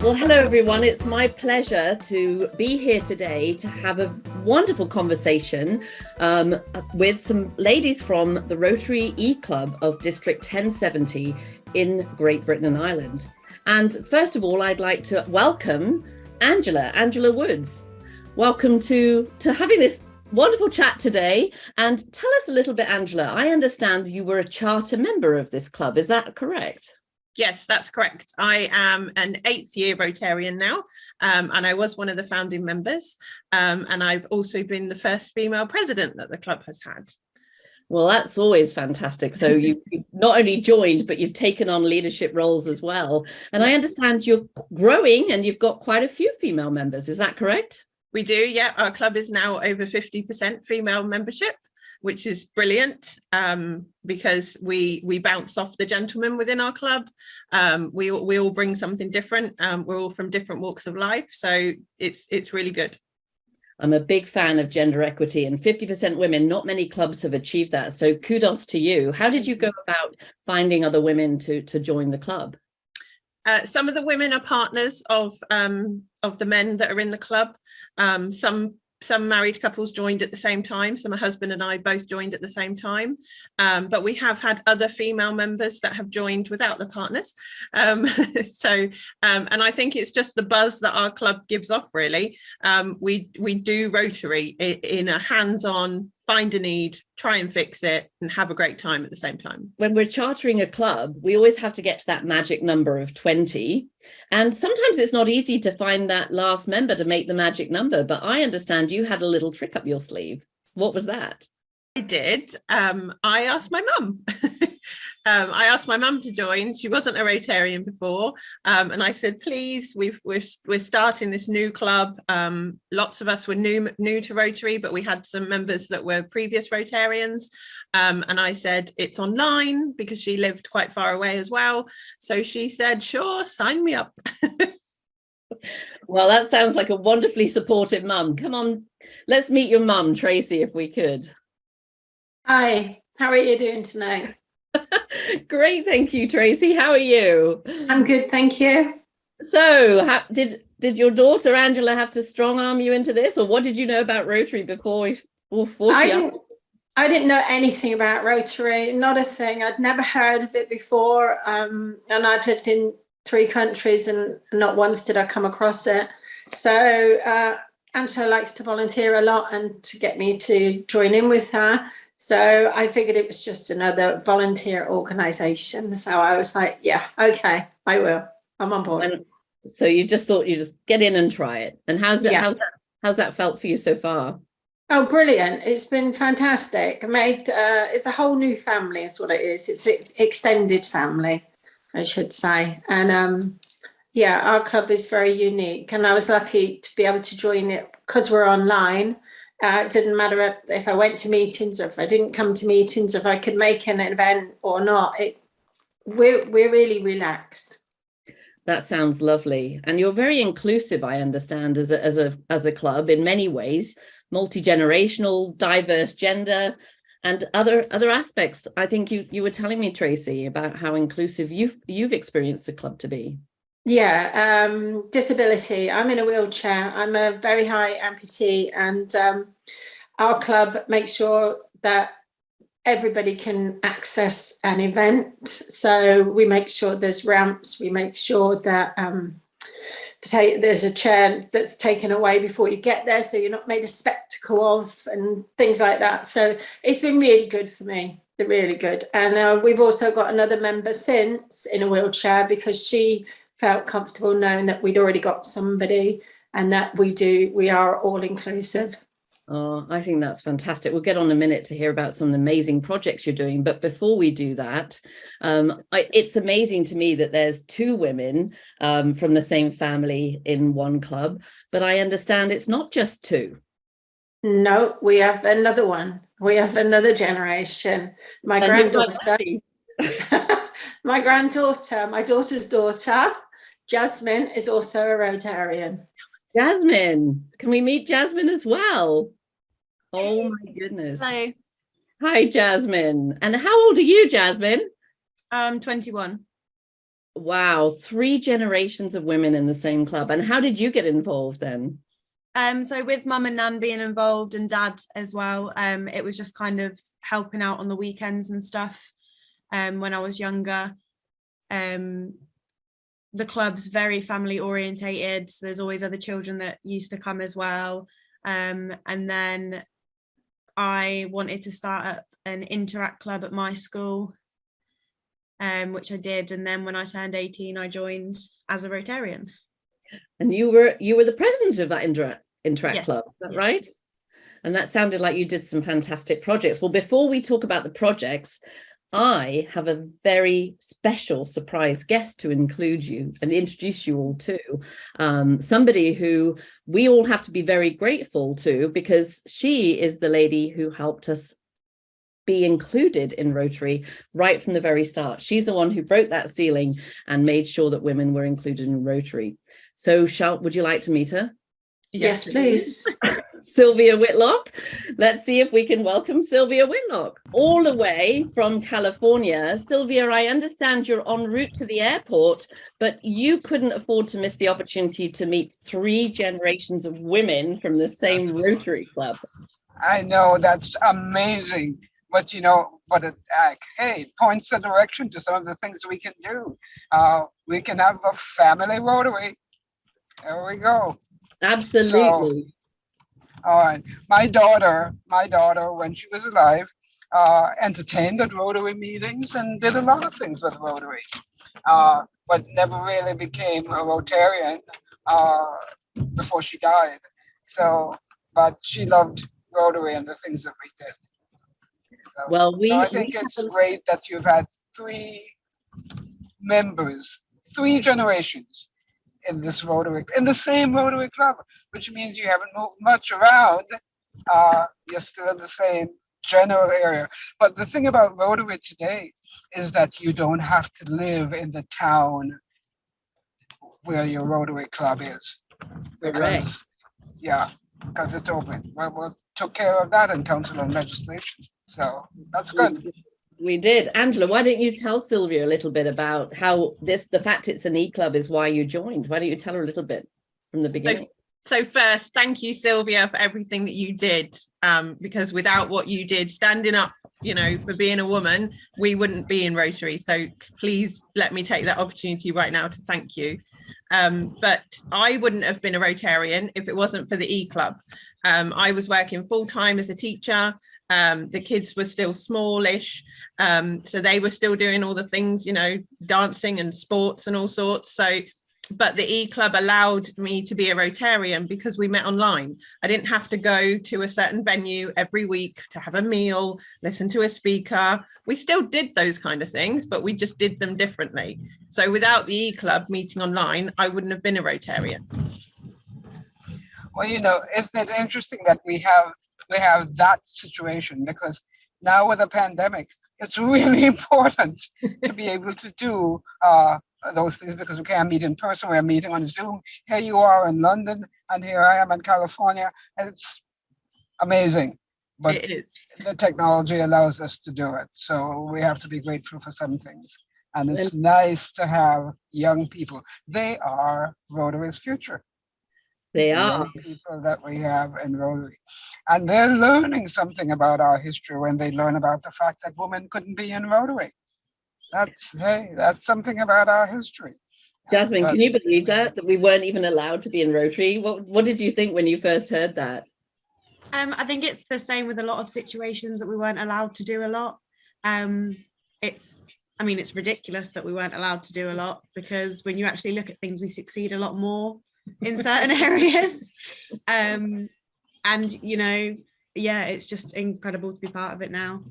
Well, hello everyone. It's my pleasure to be here today to have a wonderful conversation with some ladies from the Rotary E-club of District 1070 in Great Britain and Ireland. And first of all, I'd like to welcome Angela Woods. Welcome to having this wonderful chat today. And tell us a little bit, Angela. I understand you were a charter member of this club. Is that correct? Yes, that's correct. I am an 8th year Rotarian now, and I was one of the founding members. And I've also been the first female president that the club has had. Well, that's always fantastic. So you not only joined, but you've taken on leadership roles as well. And I understand you're growing and you've got quite a few female members. Is that correct? We do, yeah. Our club is now over 50% female membership, which is brilliant because we bounce off the gentlemen within our club. We all bring something different. We're all from different walks of life, so it's really good. I'm a big fan of gender equity, and 50% women. Not many clubs have achieved that. So kudos to you. How did you go about finding other women to join the club? Some of the women are partners of the men that are in the club. Some married couples joined at the same time. So my husband and I both joined at the same time. But we have had other female members that have joined without the partners. And I think it's just the buzz that our club gives off, really. We do Rotary in a hands-on, find a need, try and fix it, and have a great time at the same time. When we're chartering a club, we always have to get to that magic number of 20. And sometimes it's not easy to find that last member to make the magic number. But I understand you had a little trick up your sleeve. What was that? I did. I asked my mum. I asked my mum to join. She wasn't a Rotarian before, and I said, "Please, we're starting this new club. Lots of us were new to Rotary, but we had some members that were previous Rotarians." And I said, "It's online," because she lived quite far away as well. So she said, "Sure, sign me up." Well, that sounds like a wonderfully supportive mum. Come on, let's meet your mum, Tracy, if we could. Hi, how are you doing tonight? Great, thank you, Tracy. How are you? I'm good, thank you. So, did your daughter Angela have to strong arm you into this, or what did you know about Rotary before? I didn't know anything about Rotary, not a thing. I'd never heard of it before, and I've lived in 3 countries, and not once did I come across it. So Angela likes to volunteer a lot, and to get me to join in with her. So I figured it was just another volunteer organisation. So I was like, yeah, okay, I will. I'm on board. And so you just thought you just get in and try it. And how's that felt for you so far? Oh, brilliant. It's been fantastic. It's a whole new family is what it is. It's an extended family, I should say. And yeah, our club is very unique. And I was lucky to be able to join it because we're online. It didn't matter if I went to meetings or if I didn't come to meetings, if I could make an event or not. We're really relaxed. That sounds lovely. And you're very inclusive, I understand, as a club in many ways, multi-generational, diverse gender, and other aspects. I think you were telling me, Tracy, about how inclusive you've experienced the club to be. Yeah, disability. I'm in a wheelchair. I'm a very high amputee, and our club makes sure that everybody can access an event. So we make sure there's ramps. We make sure that there's a chair that's taken away before you get there, so you're not made a spectacle of, and things like that. So it's been really good for me. They're really good. And we've also got another member since in a wheelchair because she felt comfortable knowing that we'd already got somebody, and that we are all inclusive. Oh, I think that's fantastic. We'll get on in a minute to hear about some of the amazing projects you're doing. But before we do that, it's amazing to me that there's 2 women from the same family in one club. But I understand it's not just 2. No, we have another one. We have another generation. My granddaughter, my daughter's daughter, Jasmine, is also a Rotarian. Jasmine, can we meet Jasmine as well? Oh my goodness. Hello. Hi, Jasmine. And how old are you, Jasmine? 21. Wow, 3 generations of women in the same club. And how did you get involved then? So with mum and nan being involved and dad as well, it was just kind of helping out on the weekends and stuff. When I was younger, the club's very family orientated. So there's always other children that used to come as well. And then I wanted to start up an interact club at my school, which I did. And then when I turned 18, I joined as a Rotarian. And you were the president of that interact Yes. club, is that Yes. right? And that sounded like you did some fantastic projects. Well, before we talk about the projects, I have a very special surprise guest to include you and introduce you all to. Somebody who we all have to be very grateful to, because she is the lady who helped us be included in Rotary right from the very start. She's the one who broke that ceiling and made sure that women were included in Rotary. So would you like to meet her? Yes, please. Sylvia Whitlock. Let's see if we can welcome Sylvia Whitlock all the way from California. Sylvia, I understand you're en route to the airport, but you couldn't afford to miss the opportunity to meet 3 generations of women from the same Rotary Club. I know, that's amazing. But hey, it points the direction to some of the things we can do. We can have a family Rotary. There we go. Absolutely. All right. My daughter, when she was alive, entertained at Rotary meetings and did a lot of things with Rotary, but never really became a Rotarian before she died. But she loved Rotary and the things that we did. Well, I think it's great that you've had 3 members, 3 generations in this Rotary, in the same Rotary Club, which means you haven't moved much around. You're still in the same general area. But the thing about Rotary today is that you don't have to live in the town where your Rotary Club is. Because it's open. We took care of that in council and legislation. So that's good. We did. Angela, why don't you tell Sylvia a little bit about how the fact it's an E-club is why you joined? Why don't you tell her a little bit from the beginning? So first, thank you, Sylvia, for everything that you did, because without what you did, standing up, for being a woman, we wouldn't be in Rotary. So please let me take that opportunity right now to thank you. But I wouldn't have been a Rotarian if it wasn't for the E-club. I was working full-time as a teacher. The kids were still smallish, so they were still doing all the things, dancing and sports and all sorts. But the E-club allowed me to be a Rotarian because we met online. I didn't have to go to a certain venue every week to have a meal, listen to a speaker. We still did those kind of things, but we just did them differently. So without the E-club meeting online, I wouldn't have been a Rotarian. Well, isn't it interesting that we have that situation, because now with the pandemic, it's really important to be able to do those things, because we can't meet in person. We're meeting on Zoom. Here you are in London, and here I am in California, and it's amazing. But it is. The technology allows us to do it, so we have to be grateful for some things. And it's nice to have young people. They are Rotary's future. They are. Young people that we have in Rotary. And they're learning something about our history when they learn about the fact that women couldn't be in Rotary. That's something about our history. Jasmine, can you believe that we weren't even allowed to be in Rotary? What did you think when you first heard that? I think it's the same with a lot of situations that we weren't allowed to do a lot. It's ridiculous that we weren't allowed to do a lot, because when you actually look at things, we succeed a lot more in certain areas. It's just incredible to be part of it now.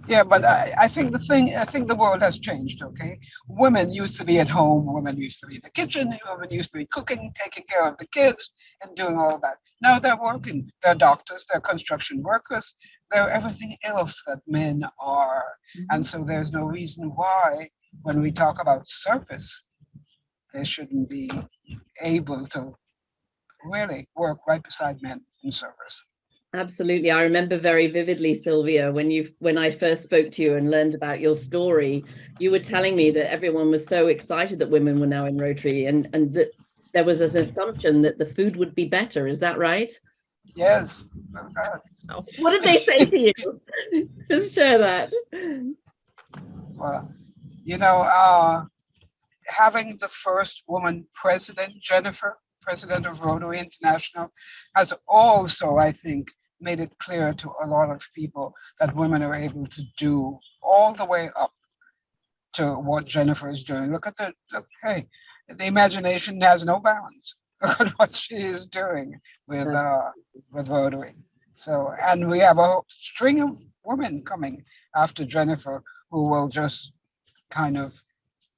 Yeah, but I think the world has changed, okay? Women used to be at home, women used to be in the kitchen, women used to be cooking, taking care of the kids, and doing all that. Now they're working, they're doctors, they're construction workers, they're everything else that men are. And so there's no reason why, when we talk about service, they shouldn't be able to really work right beside men in service. Absolutely. I remember very vividly, Sylvia, when I first spoke to you and learned about your story, you were telling me that everyone was so excited that women were now in Rotary, and that there was an assumption that the food would be better. Is that right? Yes. What did they say to you? Just share that. Well, having the first woman president, Jennifer, president of Rotary International, has also, I think, made it clear to a lot of people that women are able to do all the way up to what Jennifer is doing. Hey, the imagination has no bounds. Look at what she is doing with Rotary. So, and we have a string of women coming after Jennifer who will just kind of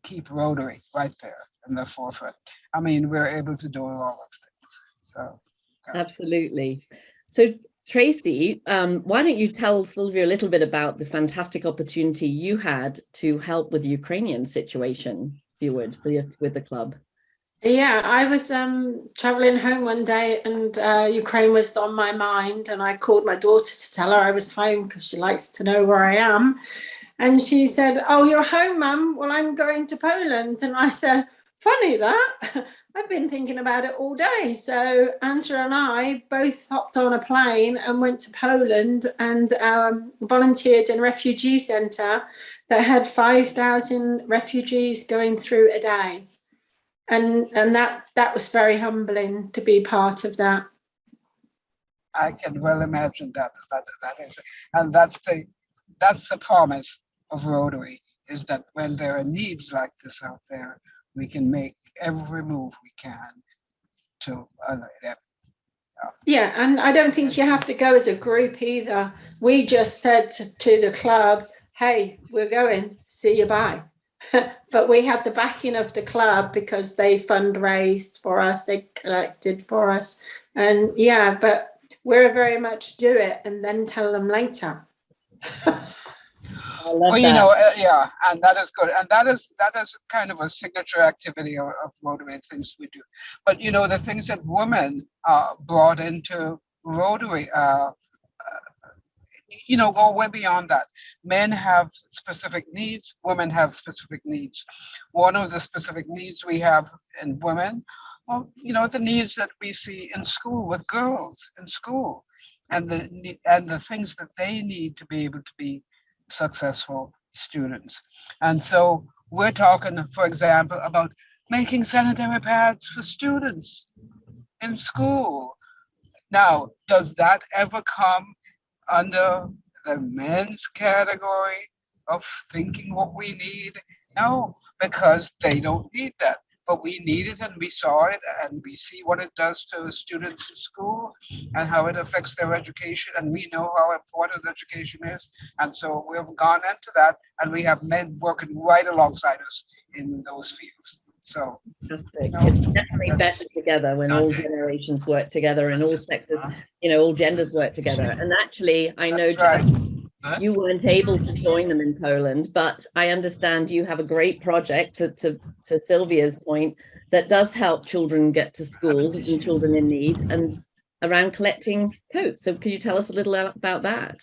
keep Rotary right there in the forefront. I mean, we're able to do a lot of things. So, absolutely. So, Tracy, why don't you tell Sylvia a little bit about the fantastic opportunity you had to help with the Ukrainian situation, if you would, with the club? Yeah, I was traveling home one day, and Ukraine was on my mind, and I called my daughter to tell her I was home because she likes to know where I am. And she said, "Oh, you're home, Mum? Well, I'm going to Poland." And I said, "Funny that. I've been thinking about it all day." So Angela and I both hopped on a plane and went to Poland and volunteered in a refugee centre that had 5,000 refugees going through a day. And that was very humbling to be part of that. I can well imagine that is, and that's the promise of Rotary, is that when there are needs like this out there, we can make every move we can to allay them. Yeah, and I don't think you have to go as a group either. We just said to the club, "Hey, we're going, see you, bye." But we had the backing of the club because they fundraised for us, they collected for us. And yeah, but we're very much do it and then tell them later. Well, yeah, and that is good, and that is kind of a signature activity of Rotary and things we do. But the things that women brought into Rotary, go way beyond that. Men have specific needs, women have specific needs. One of the specific needs we have in women, the needs that we see in school with girls in school, and the things that they need to be able to be successful students. And so we're talking, for example, about making sanitary pads for students in school. Now, does that ever come under the men's category of thinking what we need? No, because they don't need that. But we need it, and we saw it, and we see what it does to students in school and how it affects their education. And we know how important education is. And so we've gone into that, and we have men working right alongside us in those fields. So fantastic. It's definitely better together when all generations work together and all sectors, all genders work together. And actually, I know you weren't able to join them in Poland, but I understand you have a great project, to Sylvia's point, that does help children get to school and children in need, and around collecting coats. So could you tell us a little about that?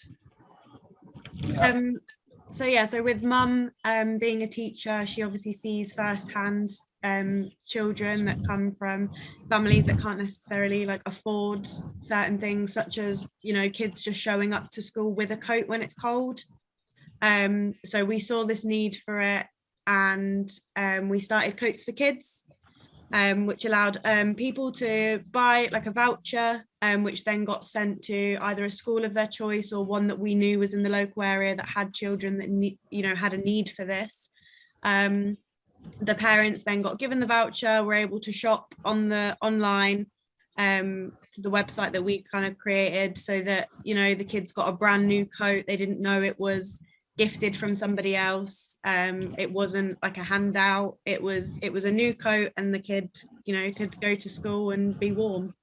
So with Mum being a teacher, she obviously sees firsthand children that come from families that can't necessarily afford certain things, such as kids just showing up to school with a coat when it's cold. So we saw this need for it, and we started Coats for Kids, which allowed people to buy a voucher, which then got sent to either a school of their choice or one that we knew was in the local area that had children that had a need for this. The parents then got given the voucher, were able to shop online to the website that we kind of created, so that the kids got a brand new coat. They didn't know it was gifted from somebody else. It wasn't like a handout. It was a new coat, and the kid could go to school and be warm.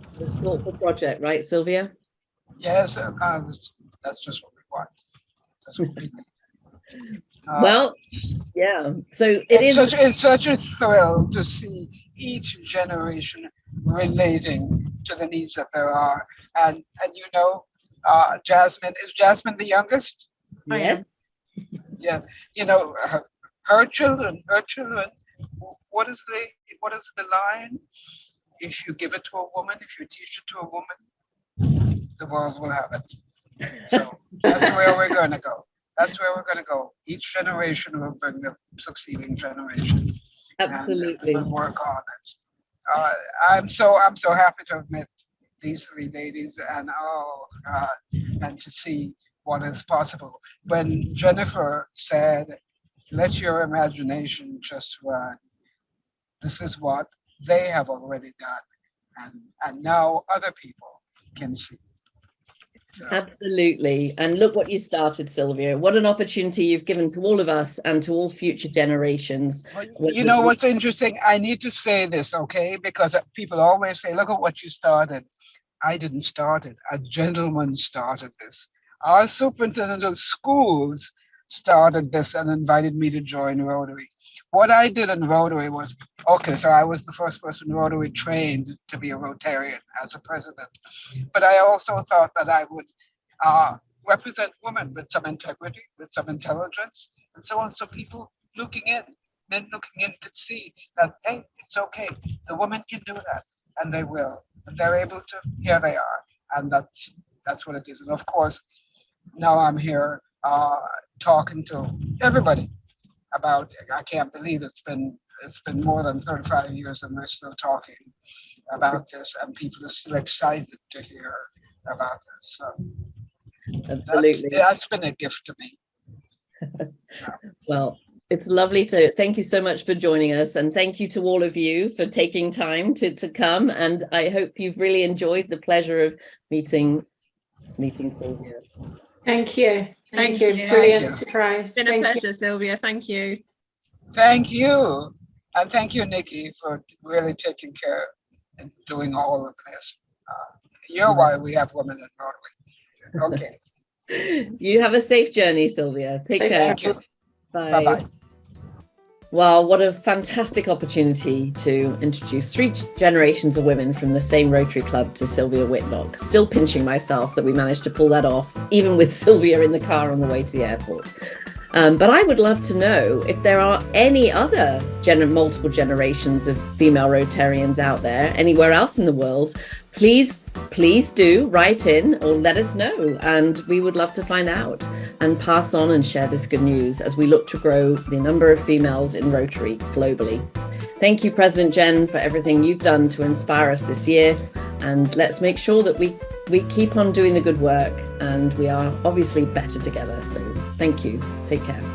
It's a thoughtful project, right, Sylvia? Yes, that's just what we want. That's what we need. Well, yeah. So it's such a thrill to see each generation relating to the needs that there are. And you know, Jasmine, is Jasmine the youngest? Yes. Yeah, you know, her children, what is the line? If you give it to a woman, if you teach it to a woman, the world will have it. So that's where we're going to go. That's where we're going to go. Each generation will bring the succeeding generation. Absolutely. And we'll work on it. I'm so happy to have met these three ladies, and and to see what is possible. When Jennifer said, "Let your imagination just run," this is what they have already done, and now other people can see. So, Absolutely. And look what you started, Sylvia. What an opportunity you've given to all of us and to all future generations. you know what's interesting? I need to say this, okay? Because people always say, "Look at what you started." I didn't start it. A gentleman started this. Our superintendent of schools started this and invited me to join Rotary. What I did in Rotary was, okay, so I was the first person Rotary trained to be a Rotarian as a president. But I also thought that I would represent women with some integrity, with some intelligence, and so on. So people men looking in could see that, hey, it's okay. The women can do that, and they will. If they're able to, here they are. And that's what it is. And of course, now I'm here talking to everybody about, I can't believe it's been more than 35 years and we're still talking about this, and people are still excited to hear about this. So Absolutely. that's been a gift to me. Well, it's lovely to thank you so much for joining us, and thank you to all of you for taking time to come. And I hope you've really enjoyed the pleasure of meeting Sylvia. Thank you. Thank you. Brilliant surprise. It's been a Thank pleasure, Sylvia. Thank you. Thank you. And thank you, Nicki, for really taking care and doing all of this. You're why we have women in Rotary. Okay. You have a safe journey, Sylvia. Take Safe care. Thank you. Bye. Bye-bye. Well, what a fantastic opportunity to introduce three generations of women from the same Rotary Club to Sylvia Whitlock. Still pinching myself that we managed to pull that off, even with Sylvia in the car on the way to the airport. But I would love to know if there are any other multiple generations of female Rotarians out there, anywhere else in the world. Please do write in or let us know, and we would love to find out and pass on and share this good news as we look to grow the number of females in Rotary globally. Thank you, President Jen, for everything you've done to inspire us this year, and let's make sure that we keep on doing the good work, and we are obviously better together. So thank you. Take care.